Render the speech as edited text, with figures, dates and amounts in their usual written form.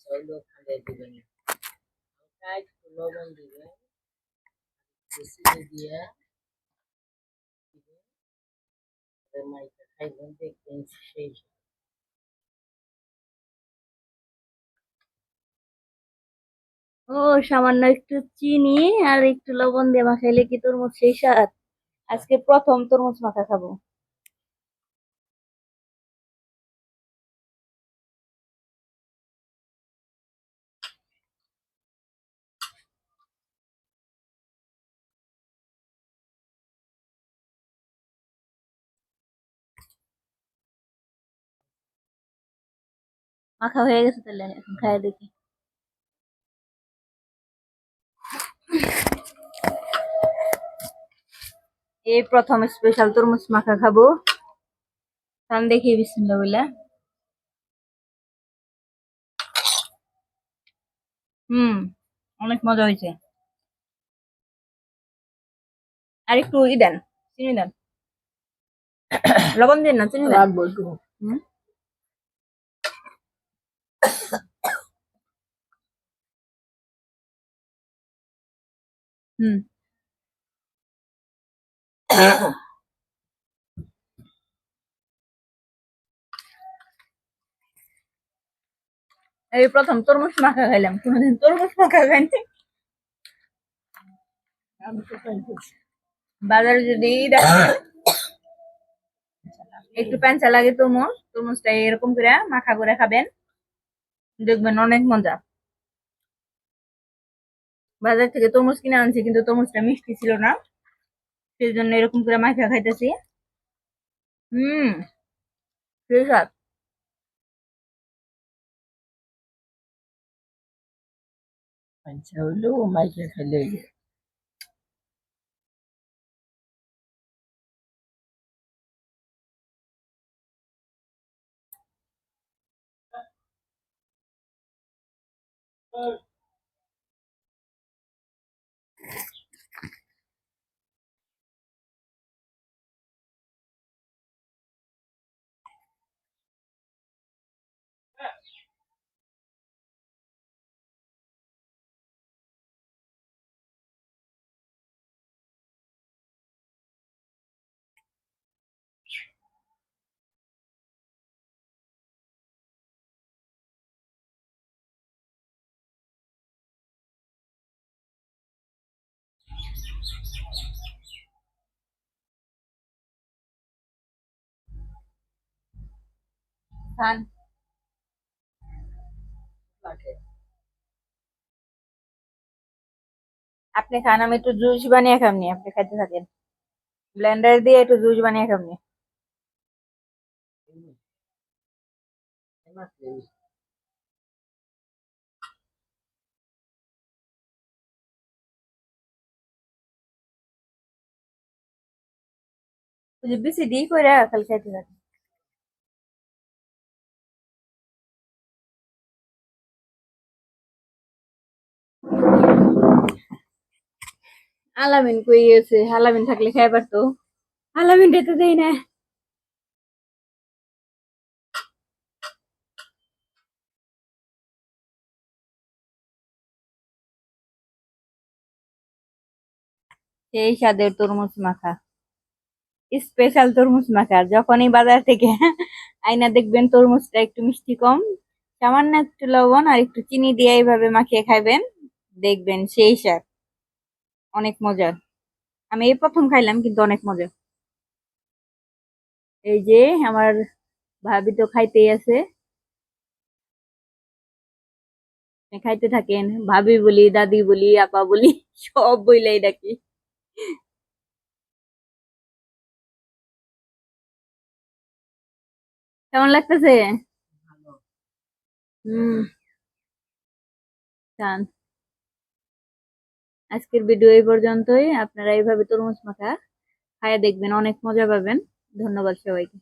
চাইলেও খালে দিবেন না। হালকা একটু লবণ দিবেন, চিনি দিয়ে মাইকে খাইবেন, দেখবেন সেই ও সামান্য একটু চিনি আর একটু লবণ দিয়ে মাখাইলে কি তরমুজ সেই স্বাদ। আজকে প্রথম তরমুজ মাখা খাবো। মাখা হয়ে গেছে, তাহলে এখন খাই দেখি। এই প্রথম স্পেশাল তরমুজ মাখা খাবো। কারণ দেখি বিসমিল্লাহ বলে। অনেক মজা হয়েছে। আর একটু দেন, চিনি দেন। লবণ দিন না, চিনি দেন। রাখবো একটু। হুম এই প্রথম তরমুজ মাখা খাইলাম, কোনোদিন তরমুজ মাখা খাইনি। বাজারে যদি একটু প্যাঁচা লাগে তরমুজটা এরকম করে মাখা করে খাবেন, দেখবেন অনেক মজা। বাজার থেকে তরমুজ কিনে আনছি, কিন্তু তরমুজটা মিষ্টি ছিল না, সেই জন্য এরকম করে মাখা খাইতেছি। হুম সেই স্বাদ। আচ্ছা হইলেও মাইকে খাইলে খান, লাগে। আপনি খান, আমি একটু জুস বানিয়ে খামনি, আপনি খাইতে থাকেন। ব্লেন্ডার দিয়ে একটু জুস বানিয়ে খামনি। ওই যে বেশি ডি করে খালি খাইতে থাকেন। আলামিন কই গেছে? আলামিন থাকলে খাই পারতো। আলামিন তো দেই না। সেই স্বাদের তরমুজ মাখা, স্পেশাল তরমুজ মাখা। যখনই বাজার থেকে আইনা দেখবেন তরমুজটা একটু মিষ্টি কম, সামান্য একটু লবণ আর একটু চিনি দিয়ে এইভাবে মাখিয়ে খাইবেন, দেখবেন সেই স্বাদ। অনেক মজার। আমি এই প্রথম খাইলাম, কিন্তু অনেক মজা। এই যে আমার ভাবি তো খাইতেই আছে, খাইতে থাকেন। ভাবি বলি, দাদি বলি, আপা বলি, সব বইলাই ডাকি। কেমন লাগতেছে? হুম চান। আজকের ভিডিও এই পর্যন্তই। আপনারা এইভাবে তরমুজ মাখা খাইয়া দেখবেন, অনেক মজা পাবেন। ধন্যবাদ সবাইকে।